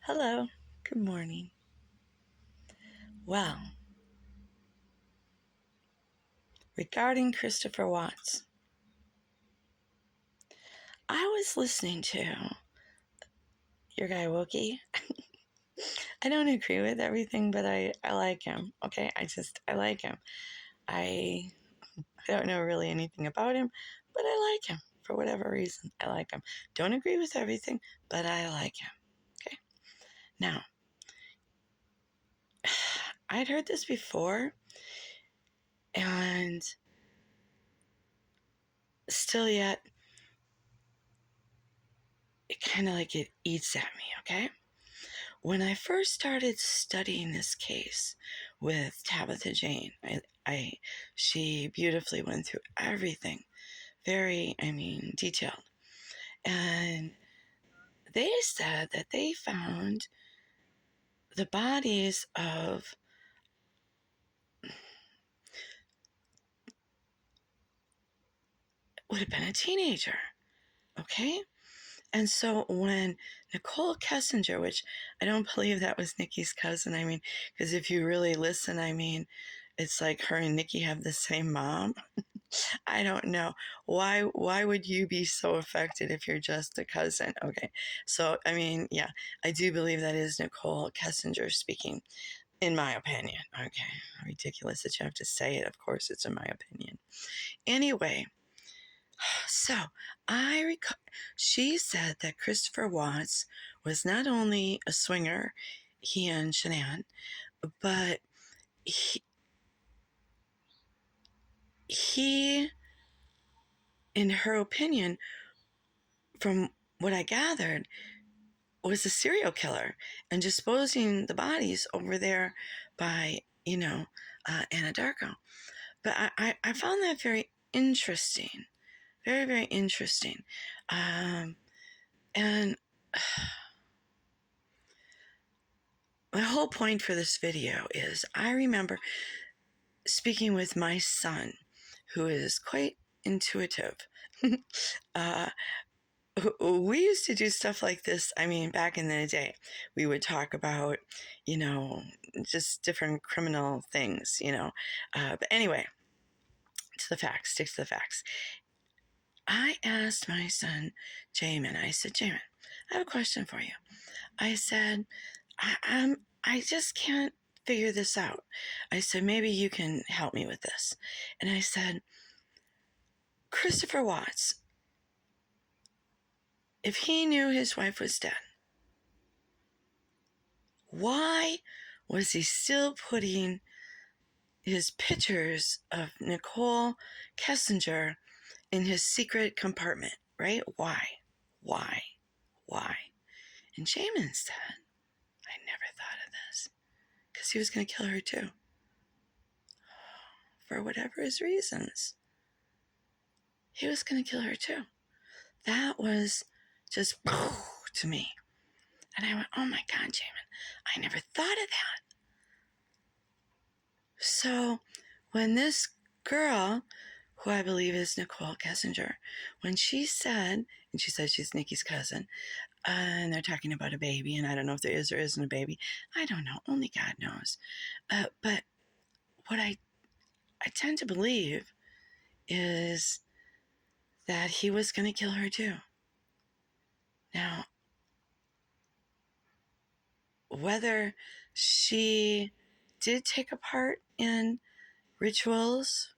Hello, good morning. Well, regarding Christopher Watts, I was listening to your guy Wookie. I don't agree with everything, but I like him. Okay, I like him. I don't know really anything about him, but I like him for whatever reason. I like him. Don't agree with everything, but I like him. Okay. Now, I'd heard this before, and still yet, it kind of like it eats at me. Okay. When I first started studying this case with Tabitha Jane, she beautifully went through everything, very, detailed. And they said that they found the bodies of would have been a teenager, okay? And so when Nicole Kessinger, which I don't believe that was Nikki's cousin, because if you really listen, it's like her and Nikki have the same mom. I don't know. Why would you be so affected if you're just a cousin? Okay. So, yeah, I do believe that is Nicole Kessinger speaking, in my opinion. Okay. Ridiculous that you have to say it. Of course, it's in my opinion. Anyway, so she said that Christopher Watts was not only a swinger, he and Shanann, but he, in her opinion, from what I gathered, was a serial killer and disposing the bodies over there by, Anadarko. But I found that very interesting. Very, very interesting. And my whole point for this video is I remember speaking with my son, who is quite intuitive. We used to do stuff like this. Back in the day, we would talk about, just different criminal things, But anyway, stick to the facts. I asked my son, Jamin, I said, Jamin, I have a question for you. I said, I just can't figure this out. I said, maybe you can help me with this. And I said, Christopher Watts, if he knew his wife was dead, why was he still putting his pictures of Nicole Kessinger in his secret compartment, right? Why? And Jamin said, I never thought of this, because he was going to kill her too. For whatever his reasons, he was going to kill her too. That was just to me. And I went, oh my God, Jamin, I never thought of that. So when this girl, who I believe is Nicole Kessinger, when she said she's Nikki's cousin, and they're talking about a baby, and I don't know if there is or isn't a baby. I don't know. Only God knows. But what I tend to believe is that he was going to kill her too. Now, whether she did take a part in rituals,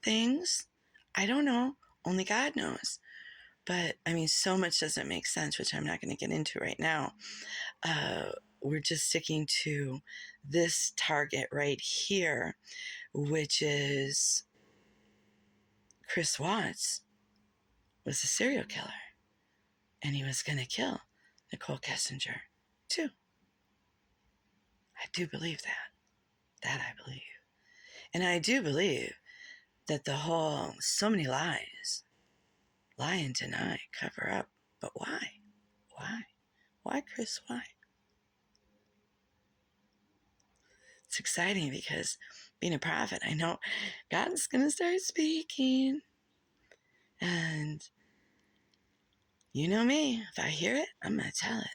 things, I don't know. Only God knows. But, so much doesn't make sense, which I'm not going to get into right now. We're just sticking to this target right here, which is Chris Watts was a serial killer. And he was going to kill Nicole Kessinger, too. I do believe that. That I believe. And I do believe that so many lies, lie and deny, cover up. But why? Why, Chris? Why? It's exciting because being a prophet, I know God's going to start speaking. And you know me, if I hear it, I'm going to tell it.